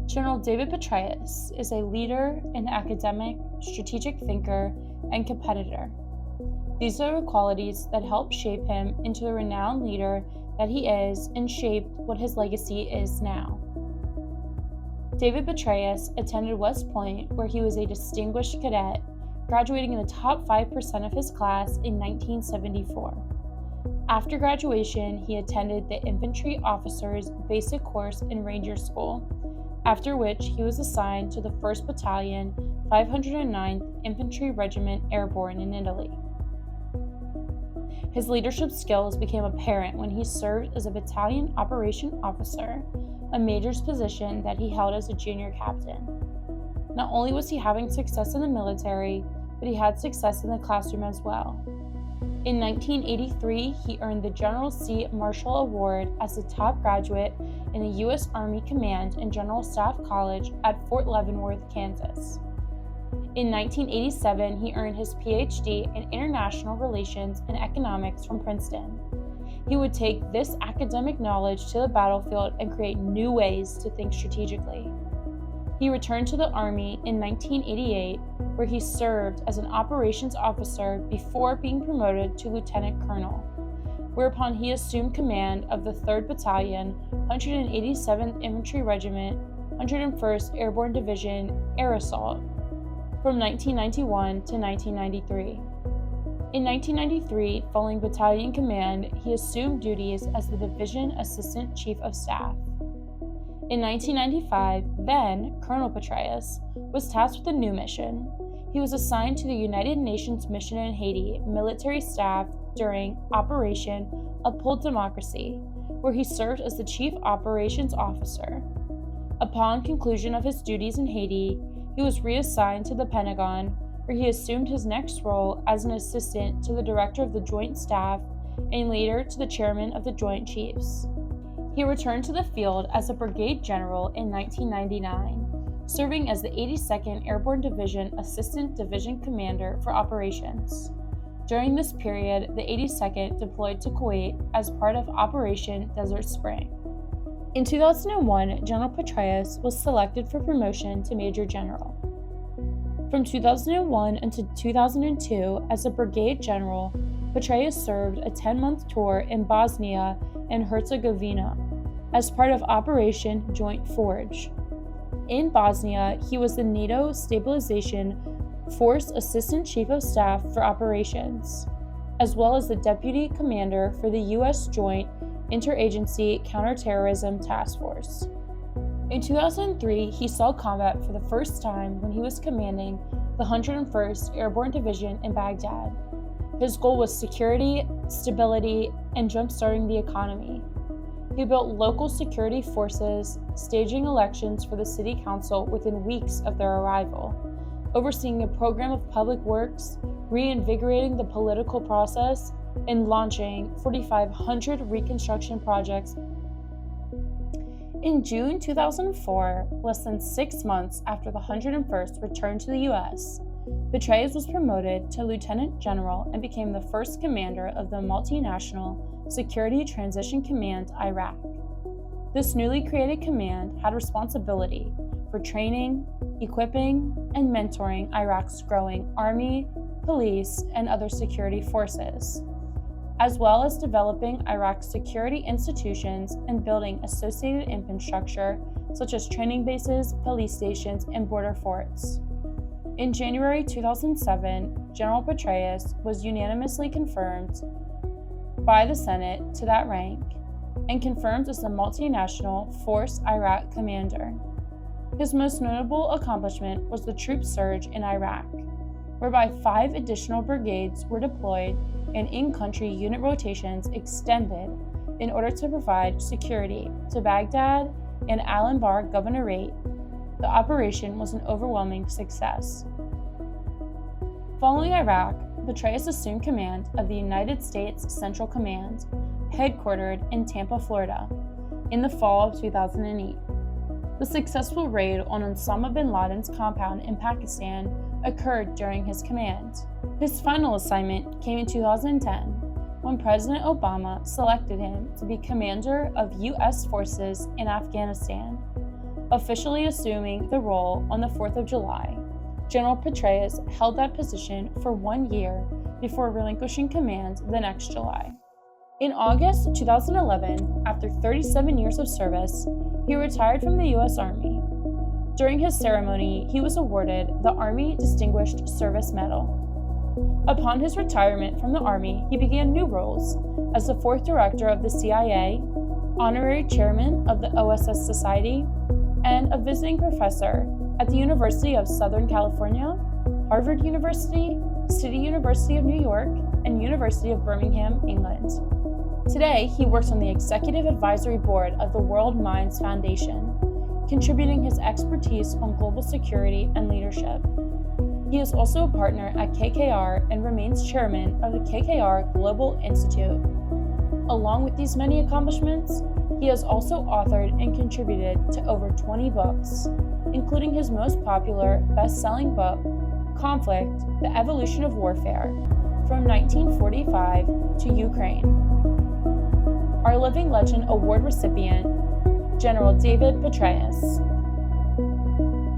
General David Petraeus is a leader, an academic, strategic thinker, and competitor. These are the qualities that helped shape him into the renowned leader that he is and shaped what his legacy is now. David Petraeus attended West Point, where he was a distinguished cadet, graduating in the top 5% of his class in 1974. After graduation, he attended the Infantry Officers Basic Course in Ranger School, after which he was assigned to the 1st Battalion, 509th Infantry Regiment Airborne in Italy. His leadership skills became apparent when he served as a battalion operation officer, a major's position that he held as a junior captain. Not only was he having success in the military, but he had success in the classroom as well. In 1983, he earned the General C. Marshall Award as the top graduate in the U.S. Army Command and General Staff College at Fort Leavenworth, Kansas. In 1987, he earned his Ph.D. in International Relations and Economics from Princeton. He would take this academic knowledge to the battlefield and create new ways to think strategically. He returned to the Army in 1988, where he served as an operations officer before being promoted to lieutenant colonel, whereupon he assumed command of the 3rd Battalion, 187th Infantry Regiment, 101st Airborne Division Air Assault, from 1991 to 1993. In 1993, following battalion command, he assumed duties as the Division Assistant Chief of Staff. In 1995, then Colonel Petraeus was tasked with a new mission. He was assigned to the United Nations mission in Haiti military staff during Operation Uphold Democracy, where he served as the Chief Operations Officer. Upon conclusion of his duties in Haiti, he was reassigned to the Pentagon, where he assumed his next role as an assistant to the Director of the Joint Staff and later to the Chairman of the Joint Chiefs. He returned to the field as a brigade general in 1999, serving as the 82nd Airborne Division Assistant Division Commander for Operations. During this period, the 82nd deployed to Kuwait as part of Operation Desert Spring. In 2001, General Petraeus was selected for promotion to Major General. From 2001 until 2002, as a brigade general, Petraeus served a 10-month tour in Bosnia and Herzegovina as part of Operation Joint Forge. In Bosnia, he was the NATO Stabilization Force Assistant Chief of Staff for Operations, as well as the Deputy Commander for the U.S. Joint Interagency Counterterrorism Task Force. In 2003, he saw combat for the first time when he was commanding the 101st Airborne Division in Baghdad. His goal was security, stability, and jump-starting the economy. He built local security forces, staging elections for the city council within weeks of their arrival, overseeing a program of public works, reinvigorating the political process, and launching 4,500 reconstruction projects. In June 2004, less than 6 months after the 101st returned to the U.S., Petraeus was promoted to Lieutenant General and became the first commander of the Multinational Security Transition Command, Iraq. This newly created command had responsibility for training, equipping, and mentoring Iraq's growing army, police, and other security forces, as well as developing Iraq's security institutions and building associated infrastructure such as training bases, police stations, and border forts. In January 2007, General Petraeus was unanimously confirmed by the Senate to that rank and confirmed as the Multinational Force Iraq Commander. His most notable accomplishment was the troop surge in Iraq, whereby 5 additional brigades were deployed and in-country unit rotations extended in order to provide security to Baghdad and Al-Anbar Governorate. The operation was an overwhelming success. Following Iraq, Petraeus assumed command of the United States Central Command, headquartered in Tampa, Florida, in the fall of 2008. The successful raid on Osama bin Laden's compound in Pakistan occurred during his command. His final assignment came in 2010, when President Obama selected him to be commander of U.S. forces in Afghanistan. officially assuming the role on the 4th of July. General Petraeus held that position for 1 year before relinquishing command the next July. In August 2011, after 37 years of service, he retired from the U.S. Army. During his ceremony, he was awarded the Army Distinguished Service Medal. Upon his retirement from the Army, he began new roles as the 4th Director of the CIA, Honorary Chairman of the OSS Society, and a visiting professor at the University of Southern California, Harvard University, City University of New York, and University of Birmingham, England. Today, he works on the Executive Advisory Board of the World Minds Foundation, contributing his expertise on global security and leadership. He is also a partner at KKR and remains chairman of the KKR Global Institute. Along with these many accomplishments, he has also authored and contributed to over 20 books, including his most popular best-selling book, Conflict: The Evolution of Warfare, from 1945 to Ukraine. Our Living Legend Award recipient, General David Petraeus.